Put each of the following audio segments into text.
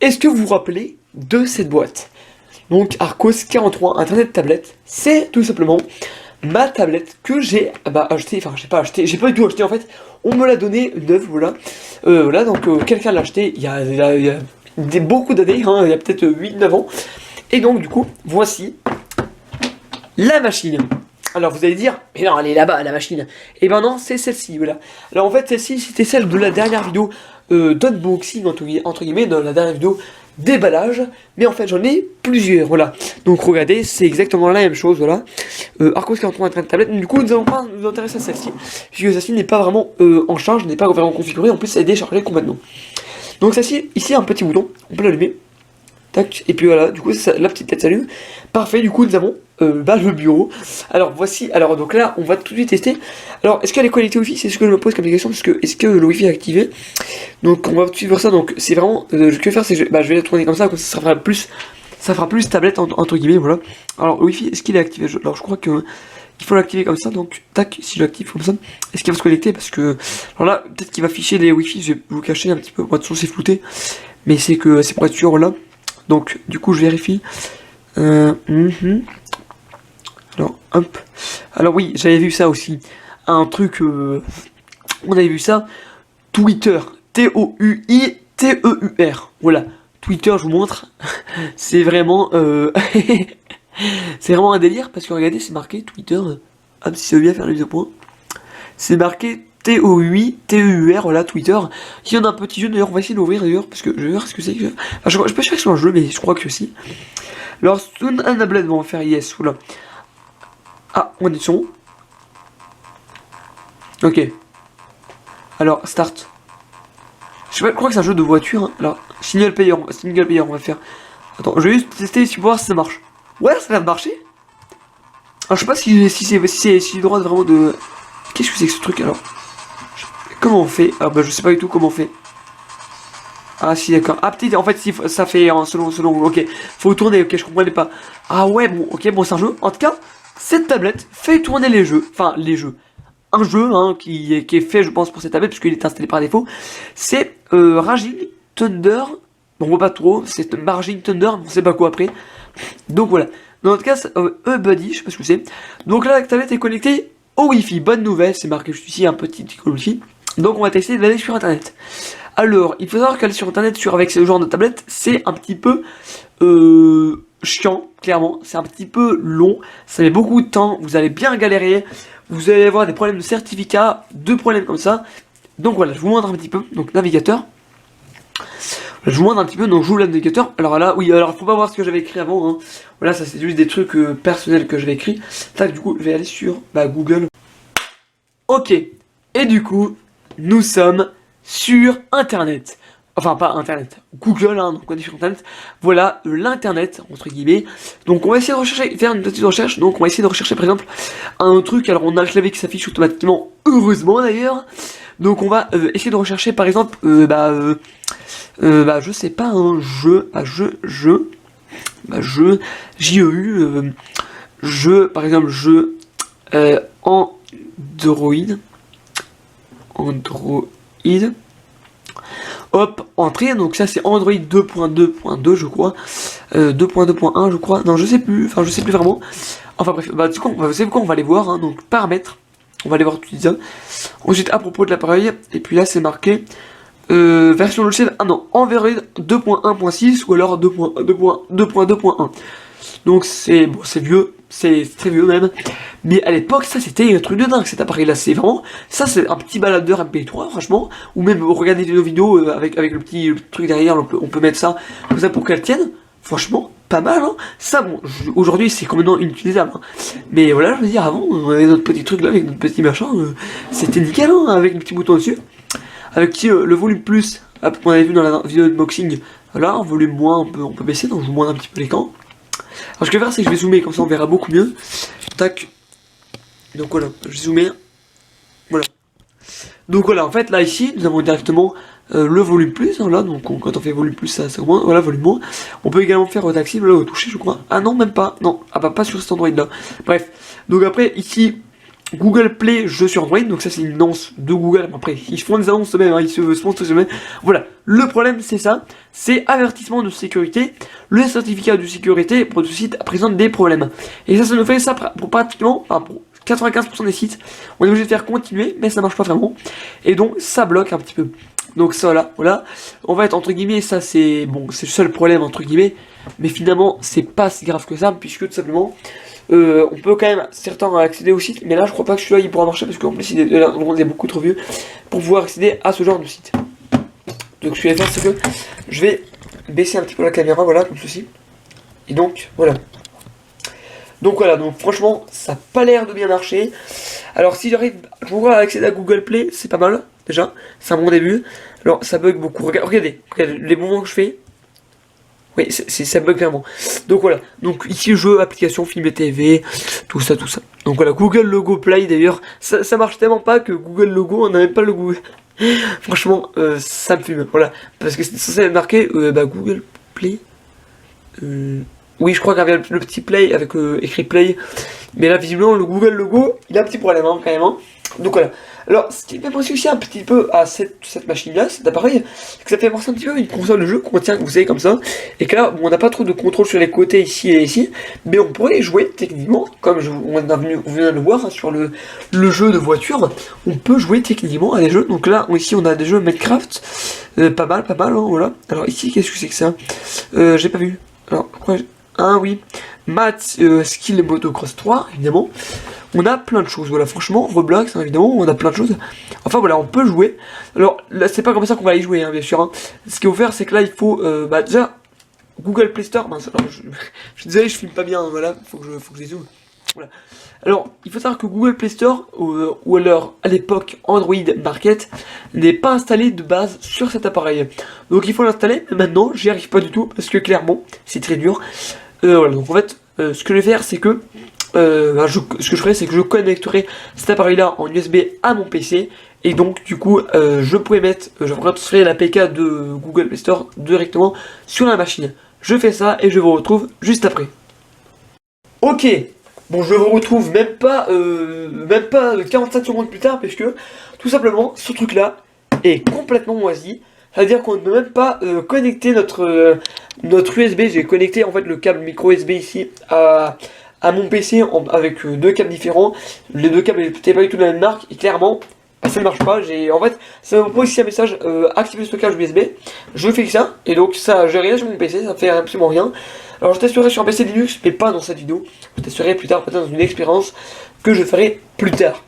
est-ce que vous vous rappelez de cette boîte? Donc Arcos 43 Internet tablette, c'est tout simplement ma tablette que j'ai acheté, enfin j'ai pas acheté, j'ai pas du tout acheté en fait, on me l'a donné neuve, voilà. Voilà, donc quelqu'un l'a acheté il y a beaucoup d'années, hein, il y a peut-être 8-9 ans. Et donc du coup, voici la machine. Alors vous allez dire, mais non, elle est là-bas, la machine. Et ben non, c'est celle-ci, voilà. Alors en fait, celle-ci, c'était celle de la dernière vidéo d'unboxing, entre guillemets, dans la dernière vidéo déballage. Mais en fait, j'en ai plusieurs, voilà. Donc regardez, c'est exactement la même chose, voilà. Arcos 43 Internet tablette. Du coup, nous allons pas nous intéresser à celle-ci, puisque celle-ci n'est pas vraiment en charge, n'est pas vraiment configurée. En plus, elle est déchargée complètement. Donc celle-ci, ici, un petit bouton, on peut l'allumer. Tac, et puis voilà, du coup, ça, la petite tête s'allume. Parfait, du coup, nous avons le bureau. Alors, voici, alors, donc là, on va tout de suite tester. Alors, est-ce qu'elle est connectée au Wi-Fi? C'est ce que je me pose comme question, parce que, est-ce que le Wi-Fi est activé? Donc, on va tout de suite voir ça. Donc, c'est vraiment, ce que je vais faire, c'est que je vais la tourner comme ça ça fera plus tablette, entre guillemets, voilà. Alors, le Wi-Fi, est-ce qu'il est activé? Alors, je crois que il faut l'activer comme ça, donc, tac, si je l'active comme ça, est-ce qu'il va se connecter? Parce que, alors là, peut-être qu'il va afficher les Wi-Fi, je vais vous cacher un petit peu, moi, de toute façon, c'est flouté, mais c'est que, c'est pour être sûr, là. Donc, du coup, je vérifie. Alors, hop. Alors oui, j'avais vu ça aussi. Un truc, on avait vu ça. Twitter. T-O-U-I-T-E-U-R. Voilà. Twitter, je vous montre. C'est vraiment, c'est vraiment un délire parce que regardez, c'est marqué Twitter. Hop, si ça veut bien faire les deux points. C'est marqué T-O-U-I-T-E-U-R, voilà, Twitter. Il y en a un petit jeu, d'ailleurs, on va essayer d'ouvrir d'ailleurs, parce que je vais voir ce que c'est que. Enfin, je suis pas sûr que c'est un jeu, mais je crois que si. Alors, soon unable, on va faire yes, oula. Ah, on est son. Ok. Alors, start. Je crois que c'est un jeu de voiture. Hein. Alors, single player, on va faire. Attends, je vais juste tester pour voir si ça marche. Ouais, ça va marcher. Alors, je sais pas si j'ai le droit de vraiment de. Qu'est-ce que c'est que ce truc alors? Comment on fait? Ah bah je sais pas du tout comment on fait. Ah si d'accord. Ah peut-être en fait si ça fait selon ok. Faut tourner, ok, je comprenais pas. Ah ouais bon ok bon c'est un jeu. En tout cas, cette tablette fait tourner les jeux. Enfin les jeux. Un jeu hein, qui est fait je pense pour cette tablette puisqu'il est installé par défaut. C'est Raging Thunder. Bon on voit pas trop, c'est Margin Thunder, on sait pas quoi après. Donc voilà. Dans notre cas, Buddy, je sais pas ce que c'est. Donc là la tablette est connectée au Wi-Fi. Bonne nouvelle, c'est marqué juste ici un petit Wi-Fi. Donc on va tester d'aller sur internet. Alors, il faut savoir qu'aller sur internet avec ce genre de tablette, c'est un petit peu chiant, clairement. C'est un petit peu long, ça met beaucoup de temps, vous allez bien galérer. Vous allez avoir des problèmes de certificat, deux problèmes comme ça. Donc voilà, je vous montre un petit peu. Donc navigateur. Je vous montre un petit peu, donc j'ouvre le navigateur. Alors là, oui, alors faut pas voir ce que j'avais écrit avant. Hein. Voilà, ça c'est juste des trucs personnels que j'avais écrit. Tac, du coup, je vais aller sur Google. Ok, et du coup, nous sommes sur internet. Enfin pas internet, Google, hein, donc on est sur internet. Voilà l'internet, entre guillemets. Donc on va essayer de rechercher, faire une petite recherche. Donc on va essayer de rechercher par exemple un truc. Alors on a le clavier qui s'affiche automatiquement, heureusement d'ailleurs. Donc on va essayer de rechercher par exemple, je sais pas, un jeu, J-E-U, jeu, par exemple, jeu Android. Hop, entrée, donc ça c'est Android 2.2.2 je crois, 2.2.1 je crois, non je sais plus, enfin je sais plus vraiment, enfin bref, du coup, vous savez quoi, on va aller voir, hein, donc paramètres, on va aller voir tout ça, ensuite à propos de l'appareil, et puis là c'est marqué, version logicielle, Android 2.1.6 ou alors 2.2.1, donc c'est bon, c'est vieux, c'est très vieux même, mais à l'époque ça c'était un truc de dingue cet appareil là, c'est vraiment, ça c'est un petit baladeur MP3 franchement, ou même regarder nos vidéos avec le petit truc derrière, on peut mettre ça comme ça pour qu'elle tienne, franchement pas mal hein, ça bon, aujourd'hui c'est complètement inutilisable, hein. Mais voilà je veux dire avant, on avait notre petit truc là avec notre petit machin, c'était nickel hein, avec le petit bouton dessus, avec le volume plus, hop, on avait vu dans la vidéo unboxing, voilà, volume moins on peut baisser, donc je vous montre un petit peu l'écran. Alors ce que je vais faire c'est que je vais zoomer, comme ça on verra beaucoup mieux. Tac. Donc voilà, je vais zoomer. Voilà. Donc voilà, en fait là ici, nous avons directement le volume plus, hein, là, donc quand on fait volume plus ça augmente, voilà, volume moins. On peut également faire taxible là au toucher je crois. Ah non même pas, non, ah bah pas sur cet Android là. Bref, donc après ici, Google Play jeux sur Android, donc ça c'est une annonce de Google. Après, ils font des annonces eux-mêmes, hein, ils se sponsorisent eux-mêmes. Voilà, le problème c'est ça, c'est avertissement de sécurité. Le certificat de sécurité pour ce site présente des problèmes. Et ça nous fait ça pour pratiquement, enfin pour 95% des sites. On est obligé de faire continuer, mais ça marche pas vraiment. Et donc ça bloque un petit peu. Donc ça voilà. On va être entre guillemets, ça c'est bon, c'est le seul problème entre guillemets. Mais finalement, c'est pas si grave que ça, puisque tout simplement. On peut quand même certains accéder au site, mais là je crois pas que celui-là il pourra marcher parce qu'en plus il est beaucoup trop vieux pour pouvoir accéder à ce genre de site. Donc ce que je vais faire c'est que je vais baisser un petit peu la caméra, voilà, comme ceci. Et donc voilà. Donc voilà, donc franchement ça n'a pas l'air de bien marcher. Alors si j'arrive à accéder à Google Play, c'est pas mal déjà, c'est un bon début. Alors ça bug beaucoup, regardez les mouvements que je fais. Oui, ça bug vraiment. Donc voilà, donc ici jeux, applications, films et TV, tout ça. Donc voilà, Google Logo Play d'ailleurs, ça marche tellement pas que Google Logo, on n'a même pas le Google. Franchement, ça me fume, voilà. Parce que c'est censé être marqué, Google Play. Oui, je crois qu'il y avait le petit Play avec écrit Play. Mais là, visiblement, le Google Logo, il a un petit problème, hein, quand même. Hein. Donc voilà. Alors, ce qui me fait penser aussi un petit peu à cette machine-là, cet appareil, c'est que ça fait penser un petit peu à une console de jeu qu'on tient, vous savez, comme ça. Et que là, bon, on n'a pas trop de contrôle sur les côtés ici et ici, mais on pourrait jouer techniquement, comme on vient de le voir hein, sur le jeu de voiture, on peut jouer techniquement à des jeux. Donc là, ici, on a des jeux Minecraft, pas mal, hein, voilà. Alors ici, qu'est-ce que c'est que ça j'ai pas vu. Alors, pourquoi ah oui, Math Skill Motocross 3, évidemment. On a plein de choses, voilà, franchement, Roblox, hein, évidemment, on a plein de choses. Enfin voilà, on peut jouer. Alors là, c'est pas comme ça qu'on va y jouer, hein, bien sûr. Hein. Ce qu'il faut faire, c'est que là, il faut, déjà, Google Play Store. Mince, alors, je suis désolé, je filme pas bien, hein, voilà, faut que je les zoome. Voilà. Alors, il faut savoir que Google Play Store, ou alors à l'époque Android Market, n'est pas installé de base sur cet appareil. Donc il faut l'installer, mais maintenant, j'y arrive pas du tout, parce que clairement, c'est très dur. Voilà, donc en fait, ce que je vais faire, c'est que ce que je ferai, c'est que je connecterai cet appareil-là en USB à mon PC. Et donc, du coup, je pourrais transférer l'APK de Google Play Store directement sur la machine. Je fais ça et je vous retrouve juste après. Ok, bon, je vous retrouve même pas 45 secondes plus tard, puisque tout simplement, ce truc-là est complètement moisi. C'est-à-dire qu'on ne peut même pas connecter notre USB. J'ai connecté en fait le câble micro USB ici à mon PC avec deux câbles différents. Les deux câbles n'étaient pas du tout de la même marque et clairement ça ne marche pas. En fait ça me propose ici un message activer le stockage USB. Je fais ça et donc ça j'ai rien sur mon PC, ça fait absolument rien. Alors je testerai sur un PC Linux mais pas dans cette vidéo. Je testerai plus tard peut-être dans une expérience que je ferai plus tard.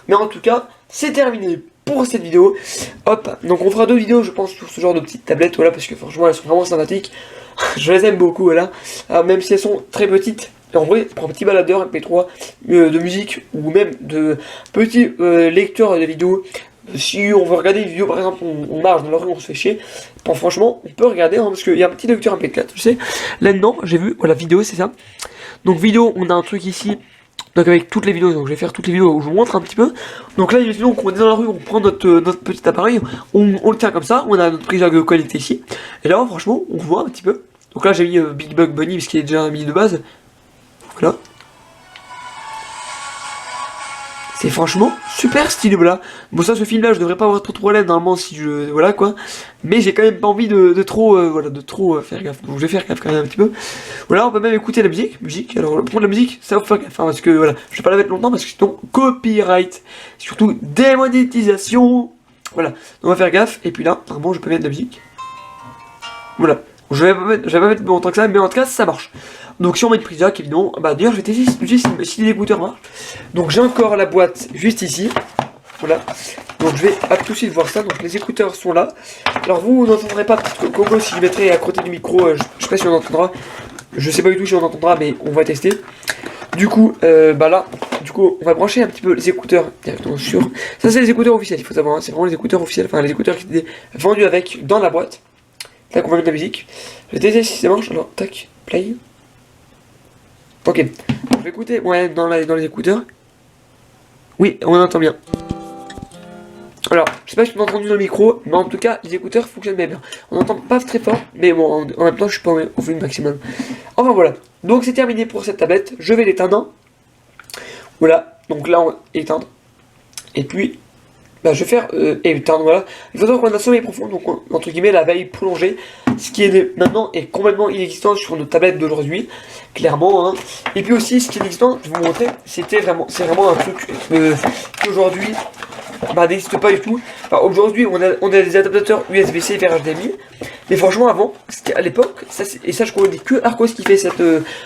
Mais en tout cas c'est terminé pour cette vidéo. Hop, donc on fera deux vidéos je pense sur ce genre de petites tablettes, voilà, parce que franchement elles sont vraiment sympathiques. Je les aime beaucoup, voilà. Alors, même si elles sont très petites, en vrai pour un petit baladeur MP3 de musique ou même de petits lecteurs de vidéos, si on veut regarder une vidéo par exemple, on marche dans la rue, on se fait chier, bon, franchement on peut regarder hein, parce qu'il y a un petit lecteur MP4, tu sais. Là-dedans j'ai vu, voilà, vidéo c'est ça. Donc vidéo, on a un truc ici. Donc avec toutes les vidéos, donc je vais faire toutes les vidéos où je vous montre un petit peu. Donc là, imaginons qu'on est dans la rue, on prend notre petit appareil, on le tient comme ça, on a notre prise de qualité ici. Et là, franchement, on voit un petit peu. Donc là, j'ai mis Big Bug Bunny, parce qu'il est déjà mis de base. Voilà. C'est franchement super stylé, voilà. Bon, ça, ce film-là, je devrais pas avoir trop de problème normalement si je... Voilà, quoi. Mais j'ai quand même pas envie de trop faire gaffe. Donc je vais faire gaffe quand même un petit peu. Voilà, on peut même écouter la musique. Alors, pour la musique, ça va faire gaffe, hein, parce que, voilà, je vais pas la mettre longtemps parce que sinon, copyright. Surtout, démonétisation. Voilà, on va faire gaffe. Et puis là, normalement, je peux mettre de la musique. Voilà. Je vais pas mettre bon tant que ça, mais en tout cas, ça marche. Donc si on met une prise jack, évidemment, bah d'ailleurs je vais tester si les écouteurs marchent. Donc j'ai encore la boîte juste ici. Voilà. Donc je vais tout de suite voir ça. Donc les écouteurs sont là. Alors vous n'entendrez pas peut-être Coco si je mettrai à côté du micro, je sais pas si on entendra. Je sais pas du tout si on entendra, mais on va tester. Du coup, bah là, on va brancher un petit peu les écouteurs directement sur. Ça c'est les écouteurs officiels, il faut savoir, hein, c'est vraiment les écouteurs officiels, enfin les écouteurs qui étaient vendus avec dans la boîte. Tac, on va mettre la musique. Je vais tester si ça marche. Alors, tac, play. Ok, je vais écouter, ouais, dans les écouteurs. Oui, on entend bien. Alors, je sais pas si on a entendu dans le micro, mais en tout cas, les écouteurs fonctionnent bien. On n'entend pas très fort, mais bon, en même temps, je suis pas au volume maximum. Enfin voilà, donc c'est terminé pour cette tablette. Je vais l'éteindre. Voilà, Donc là, éteindre. Et puis, bah, je vais faire éteindre, voilà. Il faut savoir qu'on a sommeil profond, donc entre guillemets la veille prolongée, ce qui est maintenant est complètement inexistant sur nos tablettes d'aujourd'hui, clairement. Hein. Et puis aussi, ce qui est inexistant, je vais vous montrer, c'est vraiment un truc qu'aujourd'hui bah, n'existe pas du tout. Enfin, aujourd'hui, on a des adaptateurs USB-C vers HDMI, mais franchement, avant, à l'époque, et ça, je connais que Arcos qui fait cette.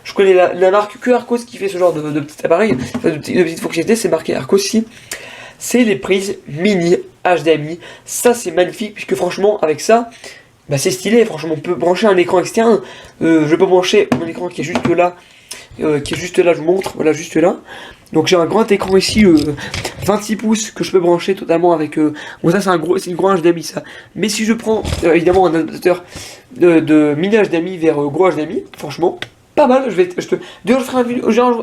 Je connais la marque que Arcos qui fait ce genre de petit appareil, de petites fonctionnalités, c'est marqué Arcos ici. C'est les prises mini HDMI. Ça, c'est magnifique, puisque franchement, avec ça, bah, c'est stylé. Franchement, on peut brancher un écran externe. Je peux brancher mon écran qui est juste là. Je vous montre, voilà, juste là. Donc j'ai un grand écran ici, 26 pouces, que je peux brancher totalement avec... Bon, ça, c'est une gros HDMI, ça. Mais si je prends, évidemment, un adaptateur de mini HDMI vers gros HDMI, franchement... Pas mal, d'ailleurs je ferai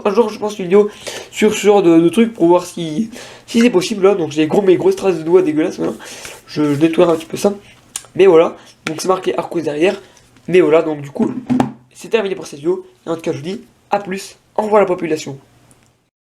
un jour je pense une vidéo sur ce genre de truc pour voir si c'est possible là. Donc j'ai mes grosses traces de doigts dégueulasses, voilà. Je nettoierai un petit peu ça. Mais voilà, donc c'est marqué Arcos derrière. Mais voilà, donc du coup, c'est terminé pour cette vidéo. Et en tout cas je vous dis à plus, au revoir la population.